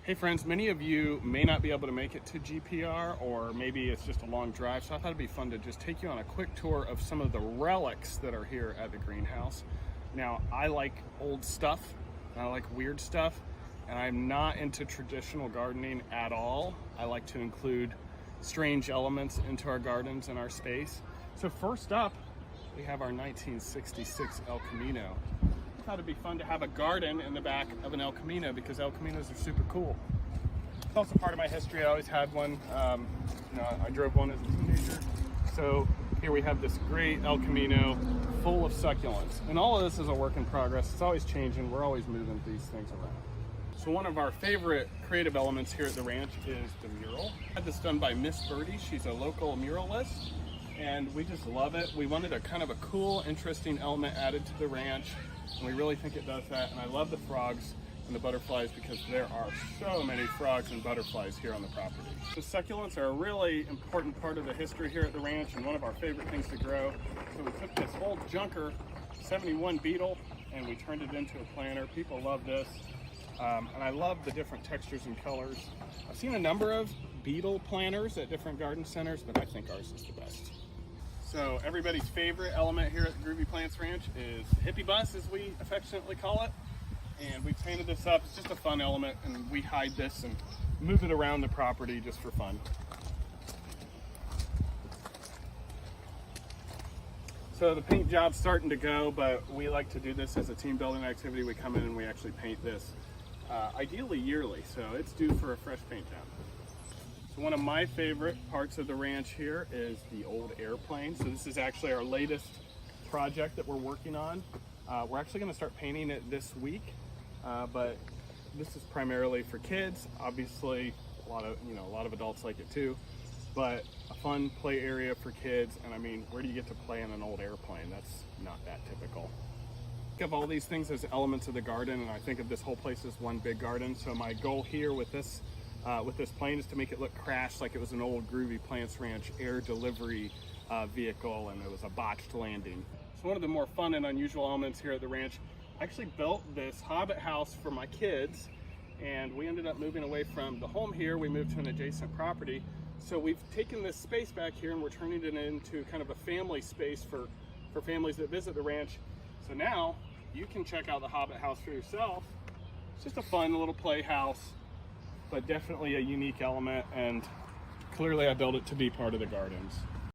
Hey friends, many of you may not be able to make it to GPR, or maybe it's just a long drive, so I thought it'd be fun to just take you on a quick tour of some of the relics that are here at the greenhouse. Now, I like old stuff, and I like weird stuff, and I'm not into traditional gardening at all. I like to include strange elements into our gardens and our space. So first up, we have our 1966 El Camino. I thought it'd be fun to have a garden in the back of an El Camino because El Caminos are super cool. It's also part of my history. I always had one. I drove one as a teenager. So here we have this great El Camino full of succulents. And all of this is a work in progress. It's always changing. We're always moving these things around. So one of our favorite creative elements here at the ranch is the mural. I had this done by Miss Birdie. She's a local muralist, and we just love it. We wanted a kind of a cool, interesting element added to the ranch, and we really think it does that. And I love the frogs and the butterflies because there are so many frogs and butterflies here on the property. The succulents are a really important part of the history here at the ranch and one of our favorite things to grow. So we took this old junker 71 beetle and we turned it into a planter. People love this. And I love the different textures and colors. I've seen a number of Beetle Planters at different garden centers, but I think ours is the best. So everybody's favorite element here at the Groovy Plants Ranch is the Hippie Bus, as we affectionately call it. And we painted this up. It's just a fun element, and we hide this and move it around the property just for fun. So the paint job's starting to go, but we like to do this as a team building activity. We come in and we actually paint this, ideally yearly, so it's due for a fresh paint job. So one of my favorite parts of the ranch here is the old airplane. So this is actually our latest project that we're working on. We're actually going to start painting it this week, but this is primarily for kids. Obviously, a lot of adults like it too, but a fun play area for kids. And I mean, where do you get to play in an old airplane? That's not that typical. I think of all these things as elements of the garden, and I think of this whole place as one big garden. So my goal here with this plane is to make it look crashed like it was an old Groovy Plants Ranch air delivery vehicle and it was a botched landing. So one of the more fun and unusual elements here at the ranch, I actually built this Hobbit House for my kids, and we ended up moving away from the home here. We moved to an adjacent property. So we've taken this space back here and we're turning it into kind of a family space for families that visit the ranch. So now you can check out the Hobbit House for yourself. It's just a fun little playhouse, but definitely a unique element, and clearly I built it to be part of the gardens.